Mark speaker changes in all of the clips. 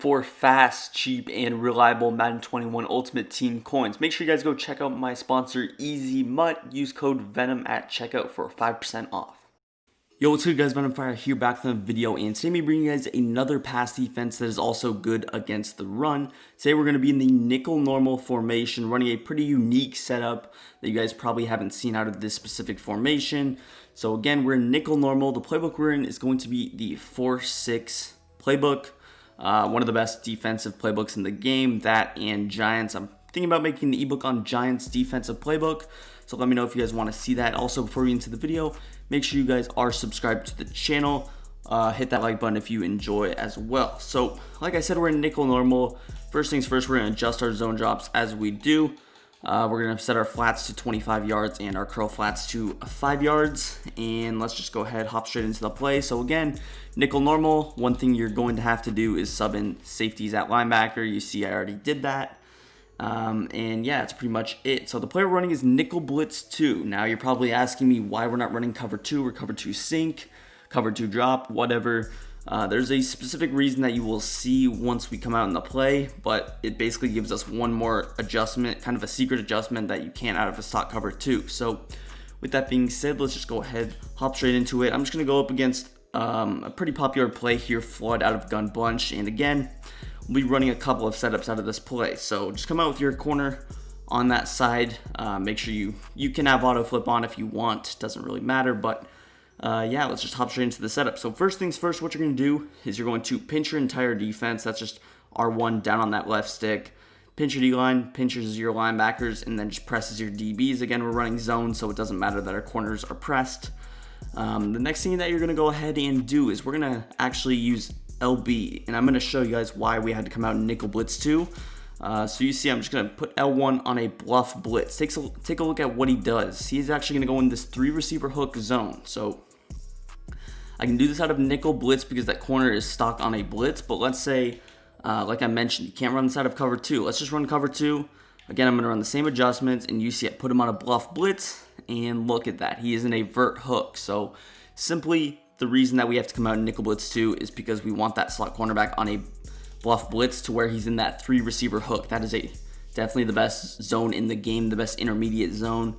Speaker 1: for fast, cheap, and reliable Madden 21 Ultimate Team coins. Make sure you guys go check out my sponsor, Easy Mutt. Use code VENOM at checkout for 5% off. Yo, what's good guys, Venomfire here back from the video, and today I'm bringing you guys another pass defense that is also good against the run. Today we're going to be in the nickel normal formation, running a pretty unique setup that you guys probably haven't seen out of this specific formation. So again, we're in nickel normal. The playbook we're in is going to be the 4-6 playbook. One of the best defensive playbooks in the game, that and Giants. I'm thinking about making an ebook on Giants defensive playbook, so let me know if you guys want to see that. Also, before we get into the video, make sure you guys are subscribed to the channel. Hit that like button if you enjoy as well. So like I said, we're in nickel normal. First things first, we're going to adjust our zone drops as we do. We're going to set our flats to 25 yards and our curl flats to 5 yards. And let's just go ahead, hop straight into the play. So again, nickel normal. One thing you're going to have to do is sub in safeties at linebacker. You see I already did that. And yeah, that's pretty much it. So the play we're running is nickel blitz 2. Now you're probably asking me why we're not running cover 2 or cover 2 sink, cover 2 drop, whatever. There's a specific reason that you will see once we come out in the play, but it basically gives us one more adjustment, kind of a secret adjustment that you can't out of a stock cover 2. So with that being said, let's just go ahead, hop straight into it. I'm just going to go up against a pretty popular play here, flood out of gun bunch. And again, we'll be running a couple of setups out of this play. So just come out with your corner on that side. Make sure you can have auto flip on if you want. Doesn't really matter, but yeah, let's just hop straight into the setup. So first things first, what you're going to do is you're going to pinch your entire defense. That's just R1 down on that left stick. Pinch your D-line, pinches your linebackers, and then just presses your DBs. Again, we're running zone, so it doesn't matter that our corners are pressed. The next thing that you're going to go ahead and do is we're going to actually use LB, and I'm going to show you guys why we had to come out in nickel blitz 2. So you see I'm just going to put L1 on a bluff blitz. Take a look at what he does. He's actually going to go in this 3 receiver hook zone. So I can do this out of nickel blitz because that corner is stock on a blitz, but let's say, like I mentioned, you can't run this out of cover 2. Let's just run cover 2. Again, I'm going to run the same adjustments, and you see I put him on a bluff blitz, and look at that. He is in a vert hook. So simply the reason that we have to come out in nickel blitz 2 is because we want that slot cornerback on a bluff blitz to where he's in that 3 receiver hook. That is definitely the best zone in the game, the best intermediate zone.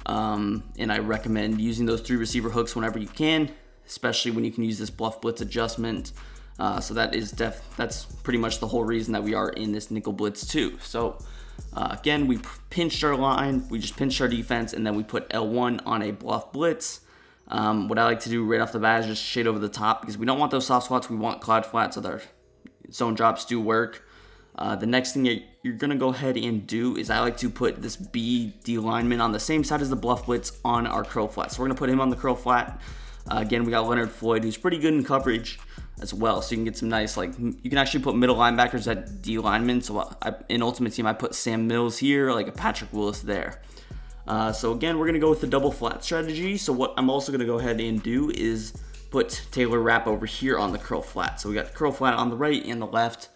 Speaker 1: And I recommend using those 3 receiver hooks whenever you can, especially when you can use this bluff blitz adjustment. So that's pretty much the whole reason that we are in this nickel blitz 2. So again, we pinched our line, we just pinched our defense, and then we put L1 on a bluff blitz. What I like to do right off the bat is just shade over the top because we don't want those soft squats. We want cloud flats so their zone drops do work. The next thing you're going to go ahead and do is I like to put this B D lineman on the same side as the bluff blitz on our curl flat. So we're going to put him on the curl flat. Again, we got Leonard Floyd, who's pretty good in coverage as well. So you can get some nice, you can actually put middle linebackers at D linemen. So in Ultimate Team, I put Sam Mills here, like a Patrick Willis there. So again, we're going to go with the double flat strategy. So what I'm also going to go ahead and do is put Taylor Rapp over here on the curl flat. So we got the curl flat on the right and the left.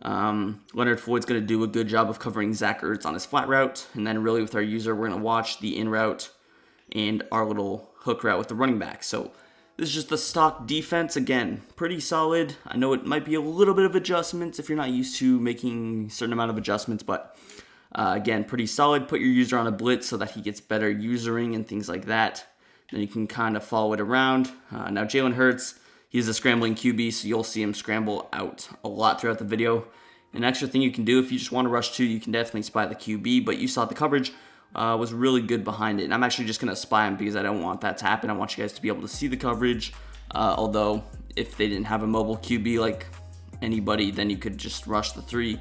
Speaker 1: Leonard Floyd's going to do a good job of covering Zach Ertz on his flat route. And then really with our user, we're going to watch the in route and our little hook route with the running back. So this is just the stock defense. Again, pretty solid. I know it might be a little bit of adjustments if you're not used to making a certain amount of adjustments, but again, pretty solid. Put your user on a blitz so that he gets better usering and things like that. Then you can kind of follow it around. Now Jalen Hurts, he's a scrambling QB, so you'll see him scramble out a lot throughout the video. An extra thing you can do if you just want to rush 2, you can definitely spy the QB, but you saw the coverage was really good behind it. And I'm actually just going to spy him because I don't want that to happen. I want you guys to be able to see the coverage. Although if they didn't have a mobile QB like anybody, then you could just rush the 3.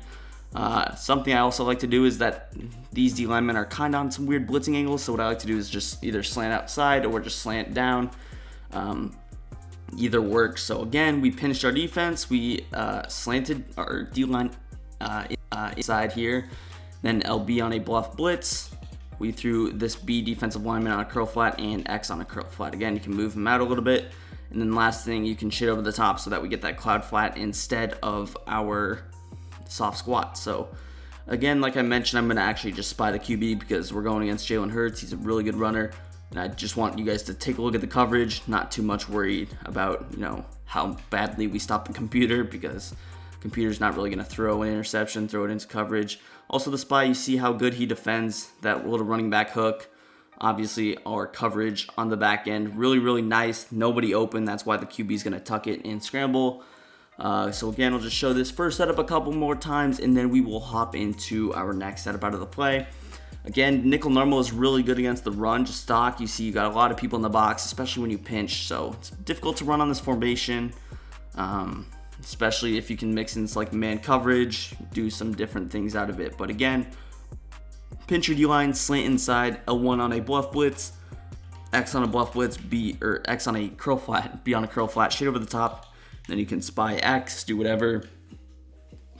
Speaker 1: Something I also like to do is that these D linemen are kind of on some weird blitzing angles, so what I like to do is just either slant outside or just slant down. Either works. So again, we pinched our defense, we slanted our D line inside here, then LB on a bluff blitz. We threw this B defensive lineman on a curl flat and X on a curl flat. Again, you can move them out a little bit. And then last thing, you can shit over the top so that we get that cloud flat instead of our soft squat. So again, like I mentioned, I'm going to actually just spy the QB because we're going against Jalen Hurts. He's a really good runner. And I just want you guys to take a look at the coverage, not too much worried about, how badly we stop the computer because Computer's not really going to throw an interception, throw it into coverage. Also the spy, you see how good he defends that little running back hook. Obviously our coverage on the back end, really, really nice. Nobody open, that's why the QB is going to tuck it and scramble. So again, I'll just show this first setup a couple more times, and then we will hop into our next setup out of the play. Again, nickel normal is really good against the run, just stock. You see you got a lot of people in the box, especially when you pinch, so it's difficult to run on this formation, especially if you can mix in like man coverage, do some different things out of it. But again, pinch your D-line, slant inside, L1 on a bluff blitz, X on a bluff blitz, X on a curl flat, B on a curl flat, shade over the top. Then you can spy X, do whatever.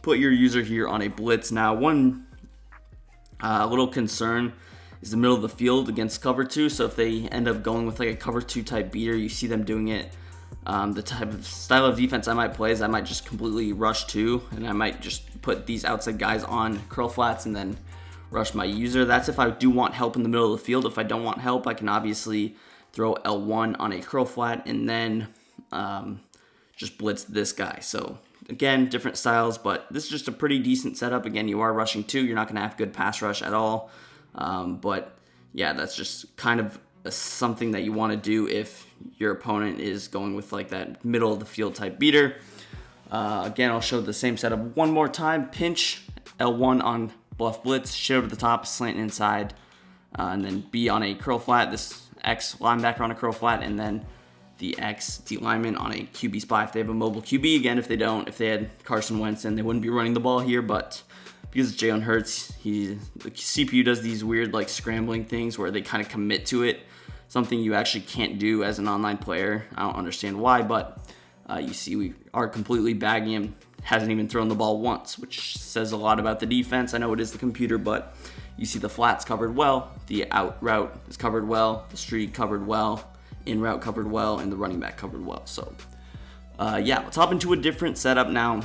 Speaker 1: Put your user here on a blitz. Now, one little concern is the middle of the field against cover 2. So if they end up going with like a cover 2 type beater, you see them doing it. The type of style of defense I might play is I might just completely rush 2, and I might just put these outside guys on curl flats and then rush my user. That's if I do want help in the middle of the field. If I don't want help, I can obviously throw L1 on a curl flat and then just blitz this guy. So again, different styles, but this is just a pretty decent setup. Again, you are rushing 2. You're not going to have good pass rush at all. But yeah, that's just kind of something that you want to do if your opponent is going with like that middle of the field type beater. Again, I'll show the same setup one more time. Pinch L1 on bluff blitz, shade over the top, slant inside, and then B on a curl flat. This X linebacker on a curl flat, and then the X D lineman on a QB spy if they have a mobile QB. Again, if they don't, if they had Carson Wentz, then they wouldn't be running the ball here, but because it's Jalen Hurts, the CPU does these weird like scrambling things where they kind of commit to it, something you actually can't do as an online player. I don't understand why, but you see we are completely bagging him. Hasn't even thrown the ball once, which says a lot about the defense. I know it is the computer, but you see the flats covered well, the out route is covered well, the street covered well, in route covered well, and the running back covered well. So yeah, let's hop into a different setup now.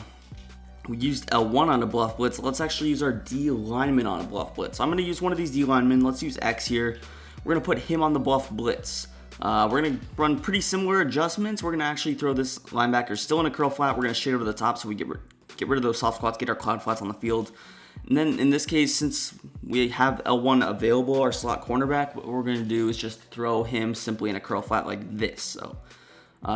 Speaker 1: We used L1 on a bluff blitz. Let's actually use our D lineman on a bluff blitz. So I'm going to use one of these D linemen. Let's use X here. We're going to put him on the bluff blitz. We're going to run pretty similar adjustments. We're going to actually throw this linebacker still in a curl flat. We're going to shade over the top so we get rid of those soft squats, get our cloud flats on the field. And then in this case, since we have L1 available, our slot cornerback, what we're going to do is just throw him simply in a curl flat like this. So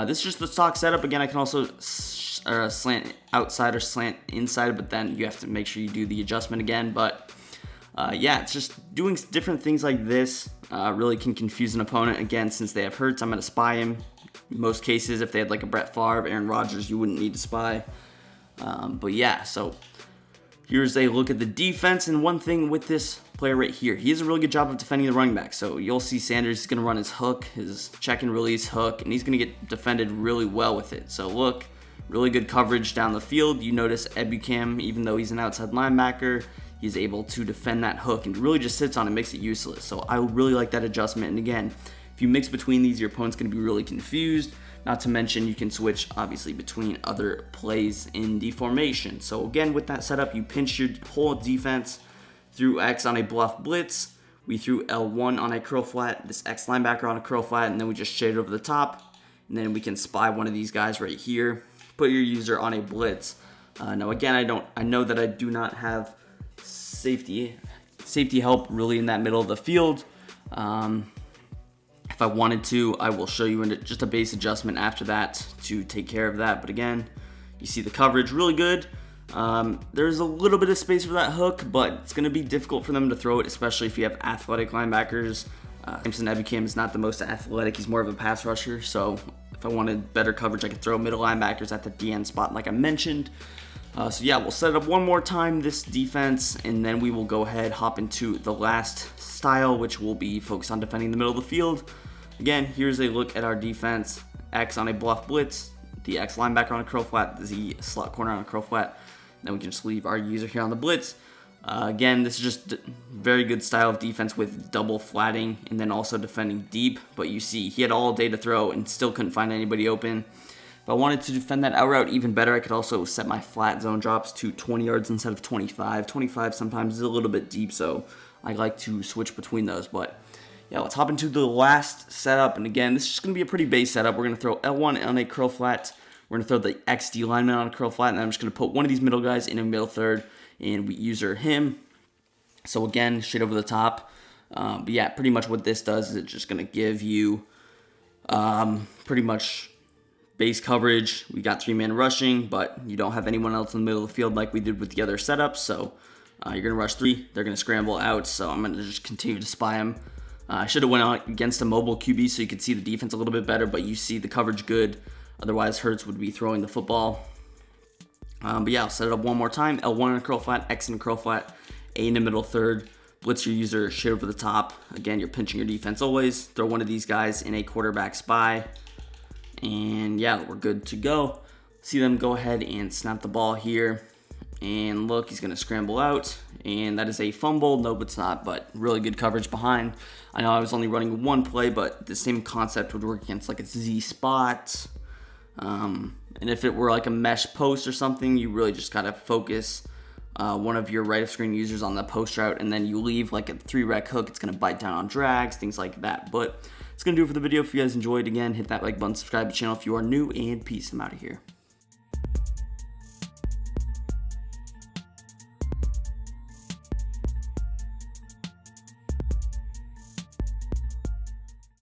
Speaker 1: this is just the stock setup. Again, I can also slant outside or slant inside, but then you have to make sure you do the adjustment again. But yeah, it's just doing different things like this really can confuse an opponent. Again, since they have Hurts, I'm going to spy him. In most cases, if they had like a Brett Favre, Aaron Rodgers, you wouldn't need to spy. But yeah, so here's a look at the defense. And one thing with this player right here, he does a really good job of defending the running back. So you'll see Sanders is going to run his hook, his check and release hook, and he's going to get defended really well with it. So look, really good coverage down the field. You notice Ebukam, even though he's an outside linebacker, he's able to defend that hook and really just sits on it, makes it useless. So I really like that adjustment. And again, if you mix between these, your opponent's going to be really confused. Not to mention, you can switch, obviously, between other plays in the formation. So again, with that setup, you pinch your whole defense through X on a bluff blitz. We threw L1 on a curl flat, this X linebacker on a curl flat, and then we just shaded over the top. And then we can spy one of these guys right here. Put your user on a blitz. Now again, I know that I do not have safety help really in that middle of the field. If I wanted to, I will show you just a base adjustment after that to take care of that. But again, you see the coverage really good. There's a little bit of space for that hook, but it's going to be difficult for them to throw it, especially if you have athletic linebackers. Samson Ebukam is not the most athletic. He's more of a pass rusher. So if I wanted better coverage, I could throw middle linebackers at the DN spot like I mentioned. So yeah, we'll set it up one more time, this defense, and then we will go ahead, hop into the last style, which will be focused on defending the middle of the field. Again, here's a look at our defense. X on a bluff blitz, the X linebacker on a curl flat, the slot corner on a curl flat. Then we can just leave our user here on the blitz. Again, this is just very good style of defense with double flatting and then also defending deep. But you see, he had all day to throw and still couldn't find anybody open. If I wanted to defend that out route even better, I could also set my flat zone drops to 20 yards instead of 25. 25 sometimes is a little bit deep, so I like to switch between those. But yeah, let's hop into the last setup. And again, this is just going to be a pretty base setup. We're going to throw L1 on a curl flat, We're going to throw the XD lineman on a curl flat, and I'm just going to put one of these middle guys in a middle third, and we user him. So again, straight over the top. But yeah, pretty much what this does is it's just going to give you pretty much base coverage. We got 3-man rushing, but you don't have anyone else in the middle of the field like we did with the other setups. So you're going to rush 3. They're going to scramble out, so I'm going to just continue to spy them. I should have went out against a mobile QB so you could see the defense a little bit better, but you see the coverage good. Otherwise, Hurts would be throwing the football. But yeah, I'll set it up one more time. L1 in a curl flat, X in a curl flat, A in the middle third. Blitz your user, straight over the top. Again, you're pinching your defense always. Throw one of these guys in a quarterback spy. And yeah, we're good to go. See them go ahead and snap the ball here. And look, he's going to scramble out. And that is a fumble. Nope, it's not, but really good coverage behind. I know I was only running one play, but the same concept would work against like a Z spot. And if it were like a mesh post or something, you really just got to focus one of your right of screen users on the post route, and then you leave like a 3-rec hook. It's going to bite down on drags, things like that. But it's going to do it for the video. If you guys enjoyed, again, hit that like button, subscribe to the channel if you are new, and peace. I'm out of here.